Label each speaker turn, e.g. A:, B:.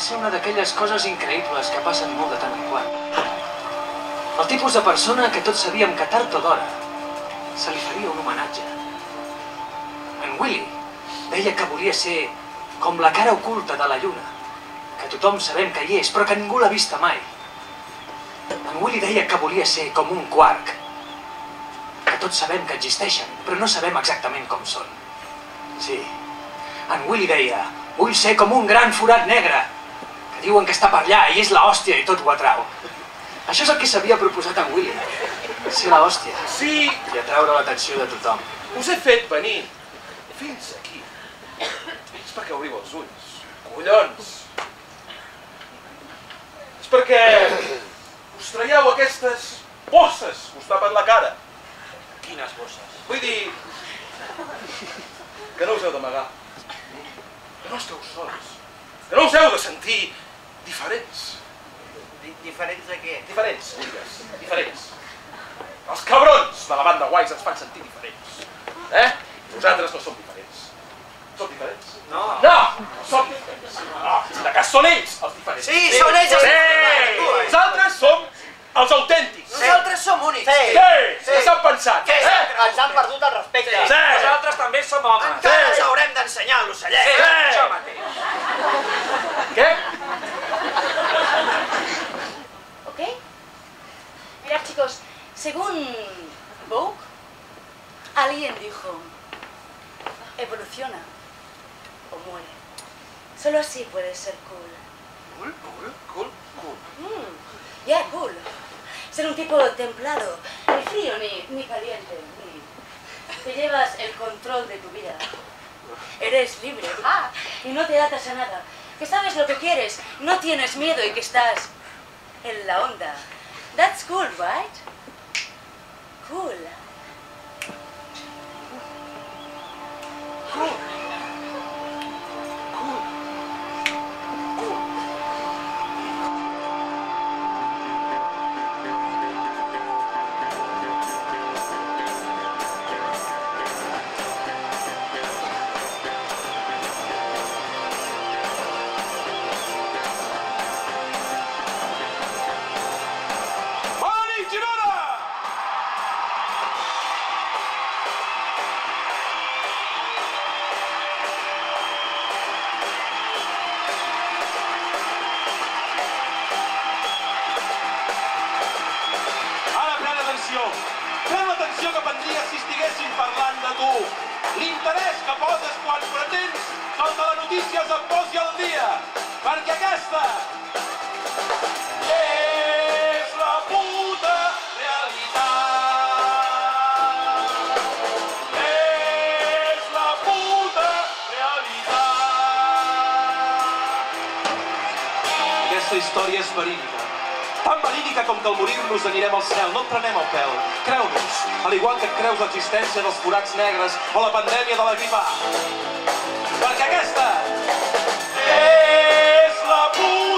A: ser una d'aquelles coses increïbles que passen molt de tant en quant. El tipus de persona que tots sabíem que tard o d'hora se li faria un homenatge. En Willy deia que volia ser com la cara oculta de la lluna, que tothom sabem que hi és, però que ningú l'ha vista mai. En Willy deia que volia ser com un quark, que tots sabem que existeixen, però no sabem exactament com són. Sí, en Willy deia, vull ser com un gran forat negre, que diuen que està per allà i és l'hòstia i tot ho atrau. Això és el que s'havia proposat en Willy, ser l'hòstia.
B: Sí!
A: I atraure l'atenció de tothom.
B: Us he fet venir fins aquí. És perquè obriu els ulls. Collons! És perquè us traieu aquestes bosses que us tapen la cara.
A: Quines bosses?
B: Vull dir que no us heu d'amagar. Que no esteu sols. Que no us heu de sentir diferents.
C: Diferents de què?
B: Diferents, digues. Diferents. Els cabrons de la banda Wise ens fan sentir diferents. Vosaltres no som diferents. Som diferents?
C: No.
B: No! No som diferents. No, si de cas són ells els diferents.
C: Sí, són ells els diferents.
B: Sí! Nosaltres som els autèntics.
C: Nosaltres som únics.
B: Sí! Què s'han pensat?
C: Ens han perdut el respecte.
B: Sí!
C: Nosaltres també som homes. Encara ens haurem d'ensenyar l'ocellet.
B: Sí!
C: Això mateix.
B: ¿Qué?
D: ¿Ok? Mirad, chicos, según Vogue, alguien dijo, evoluciona o muere. Solo así puedes ser cool.
C: Cool.
D: Ya, cool. Ser un tipo templado, ni frío ni caliente. Te llevas el control de tu vida. Eres libre. Y no te atas a nada. Que sabes lo que quieres, no tienes miedo y que estás en la onda. That's cool, right? Cool.
B: Pren l'atenció que prendries si estiguessin parlant de tu. L'interès que poses quan pretens que el de la notícies et posi al dia. Perquè aquesta és la puta realitat. És la puta realitat. Aquesta història és verídica. Tan verídica com que al morir-nos anirem al cel, no et prenem el pèl. Creu-nos, al igual que et creus l'existència dels forats negres o la pandèmia de la grip A. Perquè aquesta és la puta